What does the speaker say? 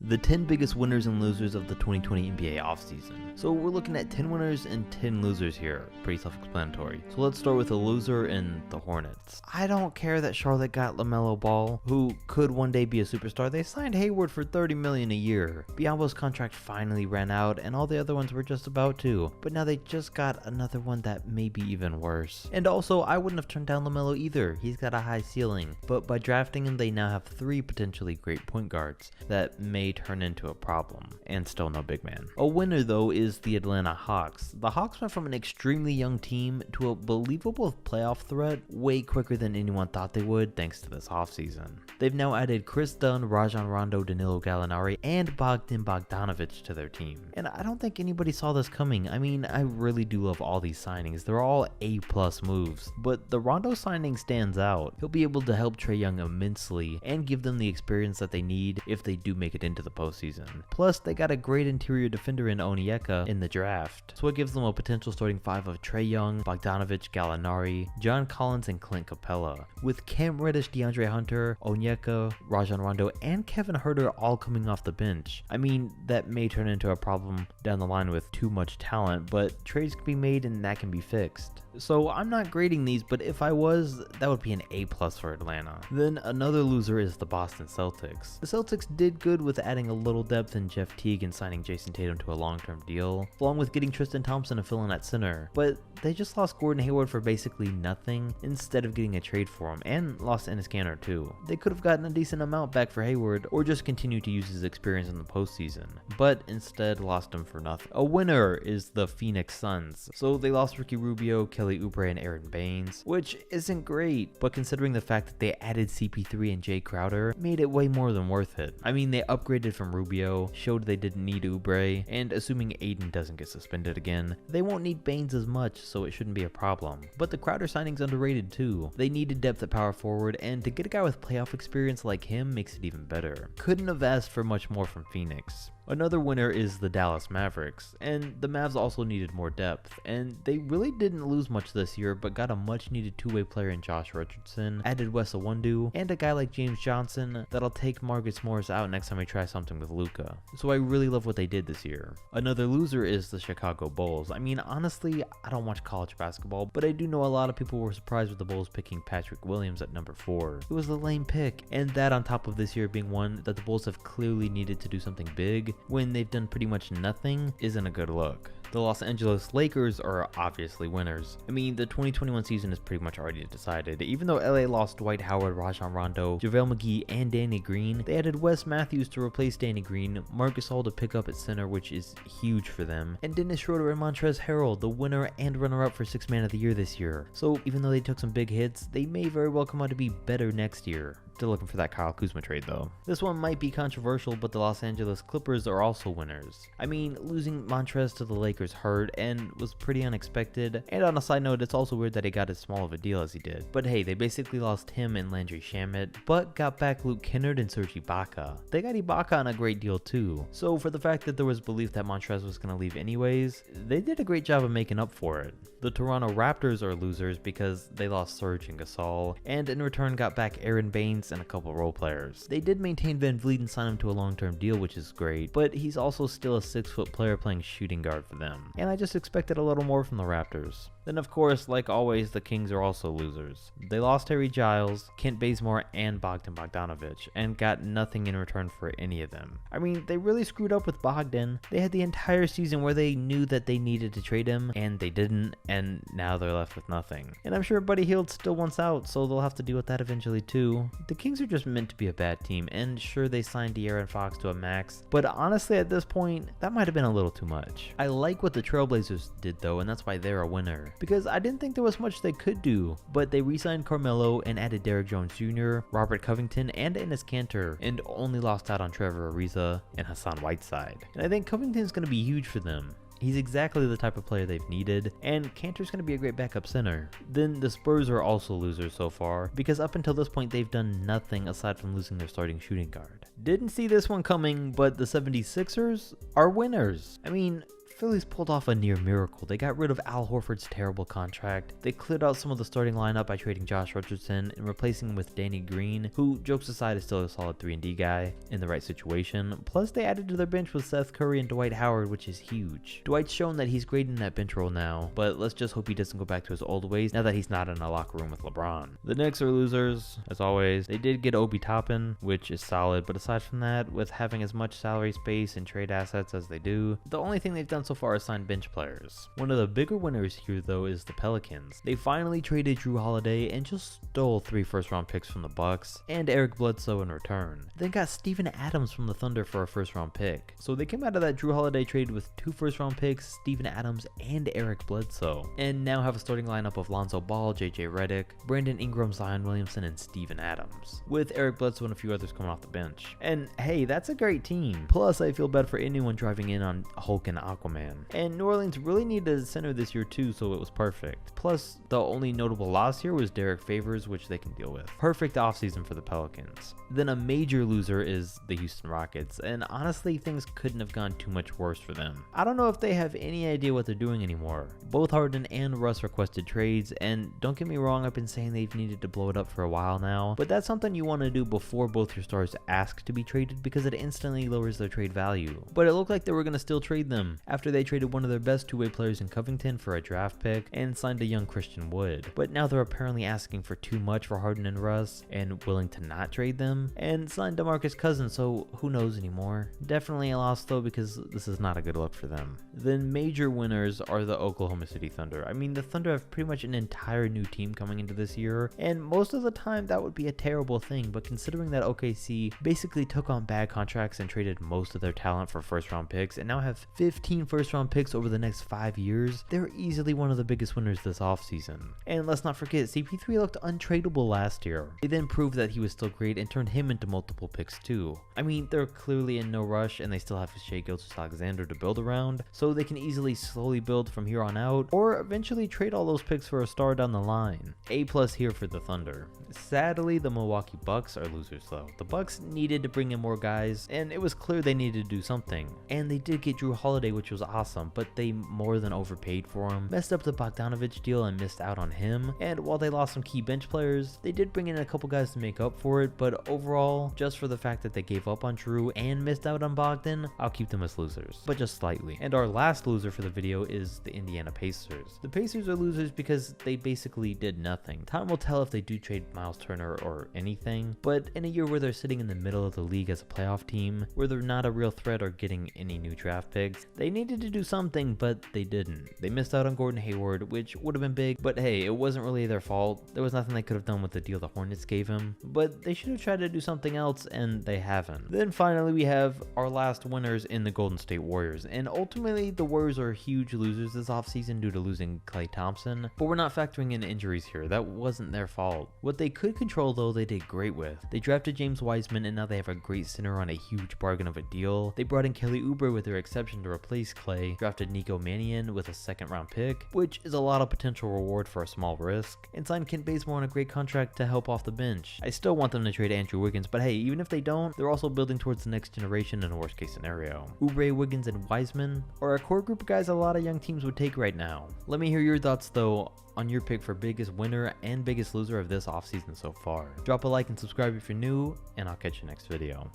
the 10 biggest winners and losers of the 2020 NBA offseason. So we're looking at 10 winners and 10 losers here. Pretty self-explanatory. So let's start with a loser in the Hornets. I don't care that Charlotte got LaMelo Ball, who could one day be a superstar. They signed Hayward for $30 million a year. Biombo's contract finally ran out, and all the other ones were just about to. But now they just got another one that may be even worse. And also, I wouldn't have turned down LaMelo either. He's got a high ceiling. But by drafting him, they now have 3 potentially great point guards that may turn into a problem. And still no big man. A winner, though, is the Atlanta Hawks. The Hawks went from an extremely young team to a believable playoff threat way quicker than anyone thought they would, thanks to this offseason. They've now added Chris Dunn, Rajon Rondo, Danilo Gallinari, and Bogdan Bogdanovic to their team. And I don't think anybody saw this coming. I mean, I really do love all these signings. They're all A+ moves. But the Rondo signing stands out. He'll be able to help Trae Young immensely and give them the experience that they need if they do make it into the postseason. Plus, they got a great interior defender in Onyeka in the draft, so it gives them a potential starting 5 of Trae Young, Bogdanovic, Gallinari, John Collins, and Clint Capella. With Cam Reddish, DeAndre Hunter, Onyeka, Rajon Rondo, and Kevin Huerter all coming off the bench. I mean, that may turn into a problem down the line with too much talent, but trades can be made and that can be fixed. So I'm not grading these, but if I was, that would be an A+ for Atlanta. Then another loser is the Boston Celtics. The Celtics did good with adding a little depth in Jeff Teague and signing Jason Tatum to a long-term deal, along with getting Tristan Thompson to fill in at center, but they just lost Gordon Hayward for basically nothing instead of getting a trade for him, and lost Enes Kanter too. They could have gotten a decent amount back for Hayward, or just continued to use his experience in the postseason, but instead lost him for nothing. A winner is the Phoenix Suns. So they lost Ricky Rubio, Kelly Oubre, and Aaron Baines, which isn't great, but considering the fact that they added CP3 and Jay Crowder, made it way more than worth it. I mean, they upgraded from Rubio, showed they didn't need Oubre, and assuming Aiden doesn't get suspended again, they won't need Baines as much, so it shouldn't be a problem. But the Crowder signing's underrated too. They needed depth at power forward, and to get a guy with playoff experience like him makes it even better. Couldn't have asked for much more from Phoenix. Another winner is the Dallas Mavericks, and the Mavs also needed more depth, and they really didn't lose much this year, but got a much needed two-way player in Josh Richardson, added Wes Iwundu, and a guy like James Johnson that'll take Marcus Morris out next time they try something with Luka. So I really love what they did this year. Another loser is the Chicago Bulls. I mean, honestly, I don't watch college basketball, but I do know a lot of people were surprised with the Bulls picking Patrick Williams at number 4. It was a lame pick, and that on top of this year being one that the Bulls have clearly needed to do something big, when they've done pretty much nothing, isn't a good look. The Los Angeles Lakers are obviously winners. I mean, the 2021 season is pretty much already decided. Even though LA lost Dwight Howard, Rajon Rondo, JaVale McGee, and Danny Green, they added Wes Matthews to replace Danny Green, Marc Gasol to pick up at center, which is huge for them, and Dennis Schroeder and Montrezl Harrell, the winner and runner-up for Sixth Man of the Year this year. So even though they took some big hits, they may very well come out to be better next year. Still looking for that Kyle Kuzma trade though. This one might be controversial, but the Los Angeles Clippers are also winners. I mean, losing Montrezl to the Lakers hurt and was pretty unexpected, and on a side note, it's also weird that he got as small of a deal as he did. But hey, they basically lost him and Landry Shamet, but got back Luke Kennard and Serge Ibaka. They got Ibaka on a great deal too. So for the fact that there was belief that Montrezl was going to leave anyways, they did a great job of making up for it. The Toronto Raptors are losers because they lost Serge and Gasol, and in return got back Aaron Baines and a couple role players. They did maintain Van Vliet and sign him to a long-term deal, which is great, but he's also still a 6-foot player playing shooting guard for them, and I just expected a little more from the Raptors. Then of course, like always, the Kings are also losers. They lost Harry Giles, Kent Bazemore, and Bogdan Bogdanovic, and got nothing in return for any of them. I mean, they really screwed up with Bogdan. They had the entire season where they knew that they needed to trade him, and they didn't, and now they're left with nothing. And I'm sure Buddy Hield still wants out, so they'll have to deal with that eventually too. The Kings are just meant to be a bad team, and sure, they signed De'Aaron Fox to a max, but honestly at this point, that might have been a little too much. I like what the Trailblazers did though, and that's why they're a winner, because I didn't think there was much they could do, but they re-signed Carmelo and added Derrick Jones Jr., Robert Covington, and Enes Kanter, and only lost out on Trevor Ariza and Hassan Whiteside. And I think Covington's going to be huge for them. He's exactly the type of player they've needed, and Kanter's going to be a great backup center. Then the Spurs are also losers so far, because up until this point they've done nothing aside from losing their starting shooting guard. Didn't see this one coming, but the 76ers are winners. I mean, Phillies pulled off a near miracle. They got rid of Al Horford's terrible contract. They cleared out some of the starting lineup by trading Josh Richardson and replacing him with Danny Green, who, jokes aside, is still a solid 3-and-D guy in the right situation. Plus, they added to their bench with Seth Curry and Dwight Howard, which is huge. Dwight's shown that he's great in that bench role now, but let's just hope he doesn't go back to his old ways now that he's not in a locker room with LeBron. The Knicks are losers, as always. They did get Obi Toppin, which is solid, but aside from that, with having as much salary space and trade assets as they do, the only thing they've done so far is sign bench players. One of the bigger winners here, though, is the Pelicans. They finally traded Drew Holiday and just stole 3 first-round picks from the Bucks and Eric Bledsoe in return. Then got Steven Adams from the Thunder for a first-round pick. So they came out of that Drew Holiday trade with 2 first-round picks, Steven Adams and Eric Bledsoe, and now have a starting lineup of Lonzo Ball, JJ Redick, Brandon Ingram, Zion Williamson, and Steven Adams, with Eric Bledsoe and a few others coming off the bench. And hey, that's a great team. Plus, I feel bad for anyone driving in on Hulk and Aquaman. And New Orleans really needed a center this year too, so it was perfect. Plus, the only notable loss here was Derek Favors, which they can deal with. Perfect offseason for the Pelicans. Then a major loser is the Houston Rockets, and honestly, things couldn't have gone too much worse for them. I don't know if they have any idea what they're doing anymore. Both Harden and Russ requested trades, and don't get me wrong, I've been saying they've needed to blow it up for a while now, but that's something you want to do before both your stars ask to be traded because it instantly lowers their trade value. But it looked like they were going to still trade them after they traded one of their best two-way players in Covington for a draft pick and signed a young Christian Wood. But now they're apparently asking for too much for Harden and Russ and willing to not trade them and signed DeMarcus Cousins, so who knows anymore. Definitely a loss though because this is not a good look for them. Then major winners are the Oklahoma City Thunder. I mean, the Thunder have pretty much an entire new team coming into this year, and most of the time that would be a terrible thing, but considering that OKC basically took on bad contracts and traded most of their talent for first round picks and now have 15 first round picks over the next 5 years, they're easily one of the biggest winners this offseason. And let's not forget, CP3 looked untradeable last year. They then proved that he was still great and turned him into multiple picks too. I mean, they're clearly in no rush and they still have Shai Gilgeous-Alexander to build around, so they can easily slowly build from here on out or eventually trade all those picks for a star down the line. A+ here for the Thunder. Sadly, the Milwaukee Bucks are losers though. The Bucks needed to bring in more guys and it was clear they needed to do something. And they did get Drew Holiday, which was awesome, but they more than overpaid for him, messed up the Bogdanovich deal and missed out on him. And while they lost some key bench players, they did bring in a couple guys to make up for it, but overall, just for the fact that they gave up on Drew and missed out on Bogdan, I'll keep them as losers, but just slightly. And our last loser for the video is the Indiana Pacers. The Pacers are losers because they basically did nothing. Time will tell if they do trade Miles Turner or anything, but in a year where they're sitting in the middle of the league as a playoff team, where they're not a real threat or getting any new draft picks, they needed to do something, but they didn't. They missed out on Gordon Hayward, which would have been big, but hey, it wasn't really their fault. There was nothing they could have done with the deal the Hornets gave him, but they should have tried to do something else, and they haven't. Then finally, we have our last winners in the Golden State Warriors, and ultimately, the Warriors are huge losers this offseason due to losing Klay Thompson, but we're not factoring in injuries here. That wasn't their fault. What they could control, though, they did great with. They drafted James Wiseman, and now they have a great center on a huge bargain of a deal. They brought in Kelly Oubre with their exception to replace Klay, drafted Nico Mannion with a second-round pick, which is a lot of potential reward for a small risk, and signed Kent Bazemore on a great contract to help off the bench. I still want them to trade Andrew Wiggins, but hey, even if they don't, they're also building towards the next generation in a worst-case scenario. Oubre, Wiggins, and Wiseman are a core group of guys a lot of young teams would take right now. Let me hear your thoughts, though, on your pick for biggest winner and biggest loser of this offseason so far. Drop a like and subscribe if you're new, and I'll catch you next video.